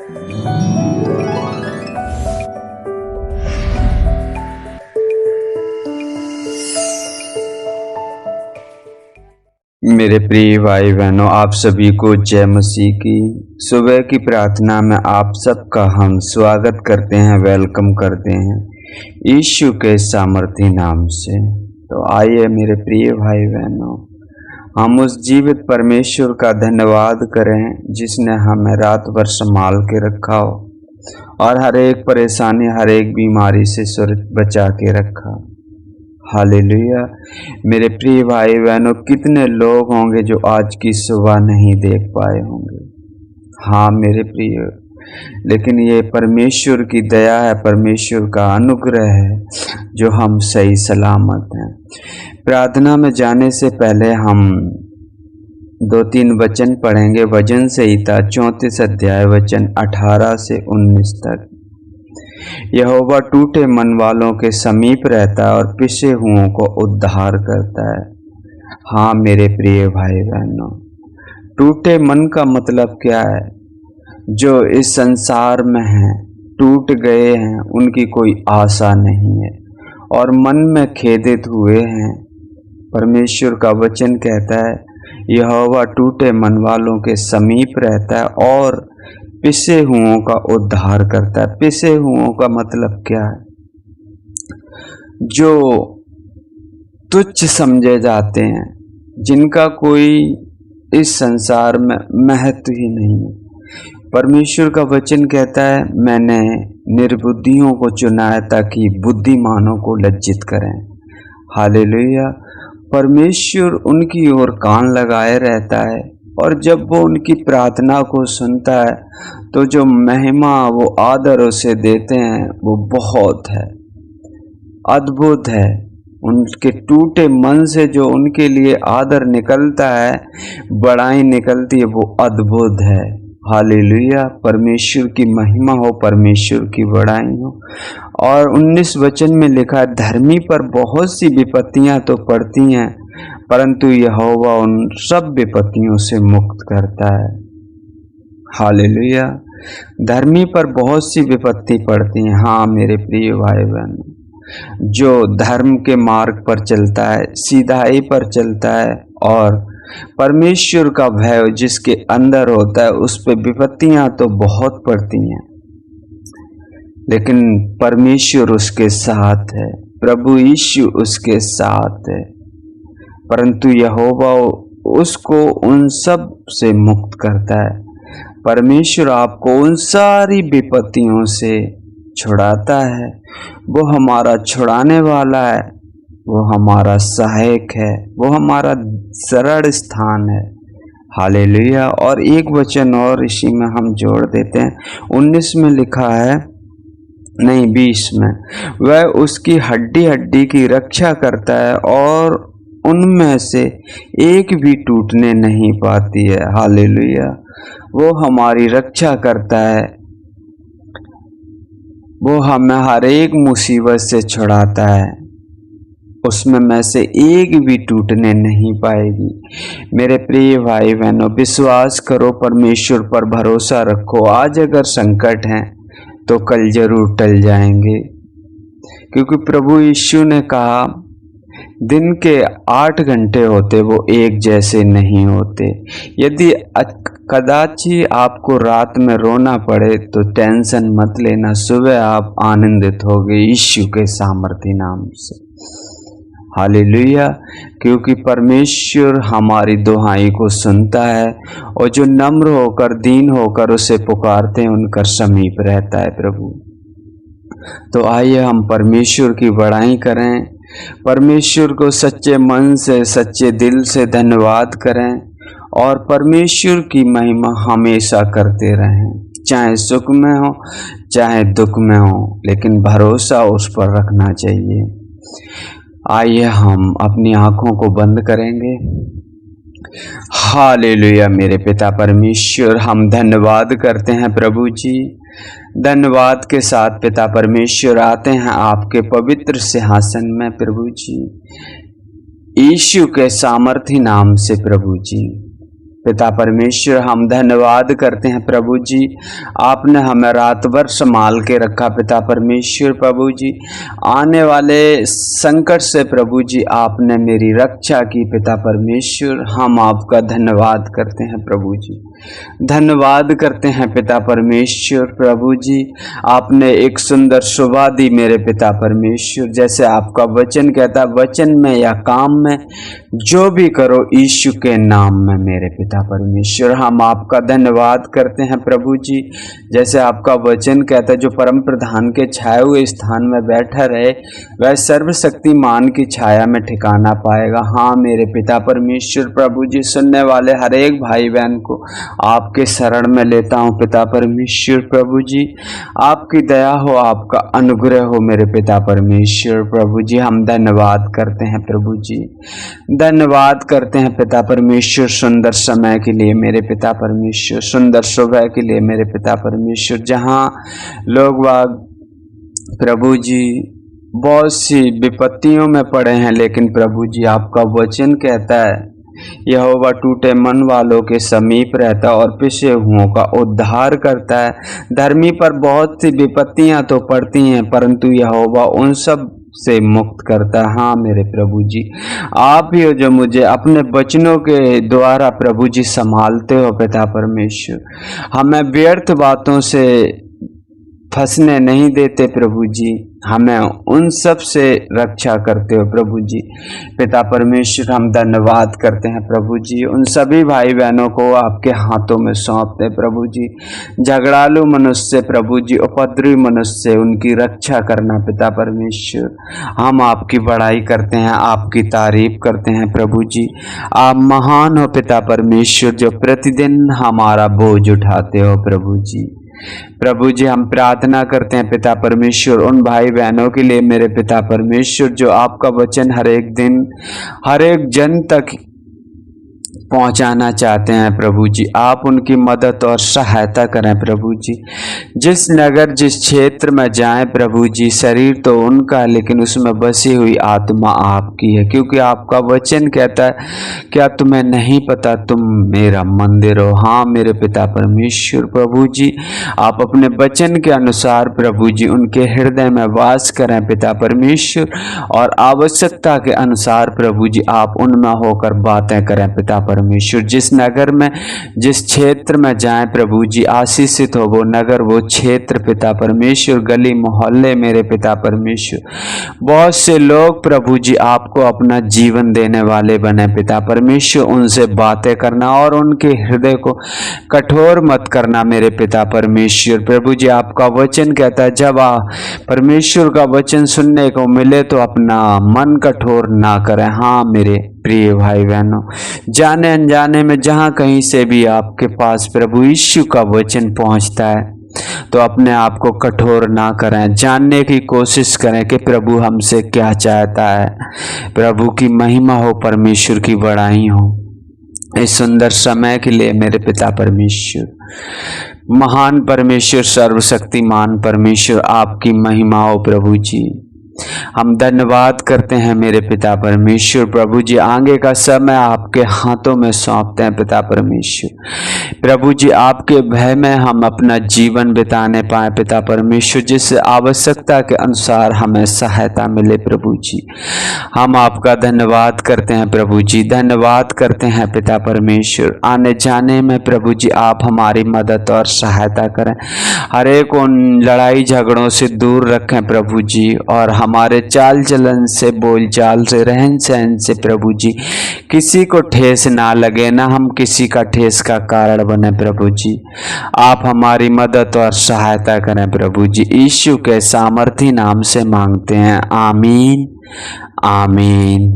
मेरे प्रिय भाई बहनों, आप सभी को जय मसीह की। सुबह की प्रार्थना में आप सबका हम स्वागत करते हैं, वेलकम करते हैं यीशु के सामर्थी नाम से। तो आइए मेरे प्रिय भाई बहनों, हम उस जीवित परमेश्वर का धन्यवाद करें जिसने हमें रात भर संभाल के रखा हो और हर एक परेशानी, हर एक बीमारी से सुरक्षित बचा के रखा। हालेलुया। मेरे प्रिय भाई बहनों, कितने लोग होंगे जो आज की सुबह नहीं देख पाए होंगे। हाँ मेरे प्रिय, लेकिन ये परमेश्वर की दया है, परमेश्वर का अनुग्रह है जो हम सही सलामत हैं। प्रार्थना में जाने से पहले हम 2-3 वचन पढ़ेंगे। वचन संहिता 34 अध्याय वचन 18 से 19 तक। यहोवा टूटे मन वालों के समीप रहता है और पिसे हुओं को उद्धार करता है। हाँ मेरे प्रिय भाई बहनों, टूटे मन का मतलब क्या है? जो इस संसार में हैं, टूट गए हैं, उनकी कोई आशा नहीं है और मन में खेदित हुए हैं। परमेश्वर का वचन कहता है यहोवा टूटे मन वालों के समीप रहता है और पिसे हुओं का उद्धार करता है। पिसे हुओं का मतलब क्या है? जो तुच्छ समझे जाते हैं, जिनका कोई इस संसार में महत्व ही नहीं है। परमेश्वर का वचन कहता है मैंने निर्बुद्धियों को चुना है ताकि बुद्धिमानों को लज्जित करें। हालेलुया। परमेश्वर उनकी ओर कान लगाए रहता है और जब वो उनकी प्रार्थना को सुनता है तो जो महिमा वो आदर उसे देते हैं वो बहुत है, अद्भुत है। उनके टूटे मन से जो उनके लिए आदर निकलता है, बड़ाई निकलती है, वो अद्भुत है। हालेलुया। परमेश्वर की महिमा हो, परमेश्वर की बड़ाई हो। और 19 वचन में लिखा है धर्मी पर बहुत सी विपत्तियां तो पड़ती हैं परंतु यहोवा उन सब विपत्तियों से मुक्त करता है। हालेलुया। धर्मी पर बहुत सी विपत्ति पड़ती हैं। हाँ मेरे प्रिय भाई बहन, जो धर्म के मार्ग पर चलता है, सीधाई पर चलता है और परमेश्वर का भय जिसके अंदर होता है, उस पे विपत्तियां तो बहुत पड़ती हैं, लेकिन परमेश्वर उसके साथ है, प्रभु यीशु उसके साथ है। परंतु यहोवा उसको उन सब से मुक्त करता है। परमेश्वर आपको उन सारी विपत्तियों से छुड़ाता है। वो हमारा छुड़ाने वाला है, वो हमारा सहायक है, वो हमारा शरण स्थान है। हालेलुया। और एक वचन और इसी में हम जोड़ देते हैं। 19 में लिखा है, नहीं 20 में, वह उसकी हड्डी हड्डी की रक्षा करता है और उनमें से एक भी टूटने नहीं पाती है। हालेलुया। वो हमारी रक्षा करता है, वो हमें हर एक मुसीबत से छुड़ाता है, उसमें में से एक भी टूटने नहीं पाएगी। मेरे प्रिय भाई बहनों, विश्वास करो, परमेश्वर पर भरोसा रखो। आज अगर संकट हैं तो कल जरूर टल जाएंगे, क्योंकि प्रभु यीशु ने कहा दिन के 8 घंटे होते वो एक जैसे नहीं होते। यदि कदाची आपको रात में रोना पड़े तो टेंशन मत लेना, सुबह आप आनंदित होगे यीशु के सामर्थी नाम से। हालेलुया। क्योंकि परमेश्वर हमारी दुहाई को सुनता है और जो नम्र होकर, दीन होकर उसे पुकारते हैं, उनका समीप रहता है प्रभु। तो आइए हम परमेश्वर की बड़ाई करें, परमेश्वर को सच्चे मन से, सच्चे दिल से धन्यवाद करें और परमेश्वर की महिमा हमेशा करते रहें, चाहे सुख में हो चाहे दुख में हो, लेकिन भरोसा उस पर रखना चाहिए। आइए हम अपनी आंखों को बंद करेंगे। हालेलुया। मेरे पिता परमेश्वर, हम धन्यवाद करते हैं प्रभु जी। धन्यवाद के साथ पिता परमेश्वर आते हैं आपके पवित्र सिंहासन में प्रभु जी, यीशु के सामर्थी नाम से प्रभु जी। पिता परमेश्वर, हम धन्यवाद करते हैं प्रभु जी, आपने हमें रात भर संभाल के रखा पिता परमेश्वर। प्रभु जी, आने वाले संकट से प्रभु जी आपने मेरी रक्षा की पिता परमेश्वर। हम आपका धन्यवाद करते हैं प्रभु जी, धन्यवाद करते हैं पिता परमेश्वर। प्रभु जी, आपने एक सुंदर सुबह दी मेरे पिता परमेश्वर। जैसे आपका वचन कहता, वचन में या काम में जो भी करो यीशु के नाम में मेरे पिता परमेश्वर। हम आपका धन्यवाद करते हैं प्रभु जी। जैसे आपका वचन कहता है, जो परम प्रधान के छाए हुए स्थान में बैठा रहे वह सर्वशक्तिमान की छाया में ठिकाना पाएगा। हाँ मेरे पिता परमेश्वर। प्रभु जी, सुनने वाले हर एक भाई बहन को आपके शरण में लेता हूँ पिता परमेश्वर। प्रभु जी, आपकी दया हो, आपका अनुग्रह हो मेरे पिता परमेश्वर। प्रभु जी, हम धन्यवाद करते हैं प्रभु जी, धन्यवाद करते हैं पिता परमेश्वर सुंदर समय के लिए मेरे पिता परमेश्वर, सुंदर सुबह के लिए मेरे पिता परमेश्वर। जहाँ लोग वाग प्रभु जी बहुत सी विपत्तियों में पड़े हैं, लेकिन प्रभु जी आपका वचन कहता है, यहोवा टूटे मन वालों के समीप रहता है और पिसे हुओं का उद्धार करता है। धर्मी पर बहुत सी विपत्तियां तो पड़ती हैं, परंतु यहोवा उन सब से मुक्त करता है। हाँ मेरे प्रभु जी, आप ही हो जो मुझे अपने वचनों के द्वारा प्रभु जी संभालते हो पिता परमेश्वर। हमें व्यर्थ बातों से फंसने नहीं देते प्रभु जी, हमें उन सब से रक्षा करते हो प्रभु जी। पिता परमेश्वर, हम धन्यवाद करते हैं प्रभु जी, उन सभी भाई बहनों को आपके हाथों में सौंपते प्रभु जी। झगड़ालू मनुष्य प्रभु जी, उपद्रवी मनुष्य से उनकी रक्षा करना पिता परमेश्वर। हम आपकी बड़ाई करते हैं, आपकी तारीफ करते हैं प्रभु जी। आप महान हो पिता परमेश्वर, जो प्रतिदिन हमारा बोझ उठाते हो प्रभु जी। प्रभु जी, हम प्रार्थना करते हैं पिता परमेश्वर उन भाई बहनों के लिए मेरे पिता परमेश्वर, जो आपका वचन हर एक दिन हर एक जन तक पहुंचाना चाहते हैं प्रभु जी। आप उनकी मदद और सहायता करें प्रभु जी। जिस नगर जिस क्षेत्र में जाएं प्रभु जी, शरीर तो उनका लेकिन उसमें बसी हुई आत्मा आपकी है, क्योंकि आपका वचन कहता है, क्या तुम्हें नहीं पता तुम मेरा मंदिर हो। हाँ मेरे पिता परमेश्वर। प्रभु जी, आप अपने वचन के अनुसार प्रभु जी उनके हृदय में वास करें पिता परमेश्वर, और आवश्यकता के अनुसार प्रभु जी आप उनमें होकर बातें करें पिता परमेश्वर। जिस नगर में जिस क्षेत्र में जाएं प्रभु जी, आशीषित हो वो नगर वो क्षेत्र पिता परमेश्वर, गली मोहल्ले मेरे पिता परमेश्वर। बहुत से लोग प्रभु जी आपको अपना जीवन देने वाले बने पिता परमेश्वर। उनसे बातें करना और उनके हृदय को कठोर मत करना मेरे पिता परमेश्वर। प्रभु जी, आपका वचन कहता है, जब परमेश्वर का वचन सुनने को मिले तो अपना मन कठोर ना करें। हाँ मेरे प्रिय भाई बहनों, जाने अनजाने में जहाँ कहीं से भी आपके पास प्रभु यीशु का वचन पहुँचता है तो अपने आप को कठोर ना करें, जानने की कोशिश करें कि प्रभु हमसे क्या चाहता है। प्रभु की महिमा हो, परमेश्वर की बड़ाई हो इस सुंदर समय के लिए मेरे पिता परमेश्वर। महान परमेश्वर, सर्वशक्तिमान परमेश्वर, आपकी महिमा हो प्रभु जी। हम धन्यवाद करते हैं मेरे पिता परमेश्वर। प्रभु जी, आगे का समय आपके हाथों में सौंपते हैं पिता परमेश्वर। प्रभु जी, आपके भय में हम अपना जीवन बिताने पाए पिता परमेश्वर, जिस आवश्यकता के अनुसार हमें सहायता मिले प्रभु जी। हम आपका धन्यवाद करते हैं प्रभु जी, धन्यवाद करते हैं पिता परमेश्वर। आने जाने में प्रभु जी आप हमारी मदद और सहायता करें, हर एक उन लड़ाई झगड़ों से दूर रखें प्रभु जी, और हमारे चाल चलन से, बोल चाल से, रहन सहन से प्रभु जी किसी को ठेस ना लगे, ना हम किसी का ठेस का कारण बने प्रभु जी। आप हमारी मदद और सहायता करें प्रभु जी। यीशु के सामर्थी नाम से मांगते हैं, आमीन आमीन।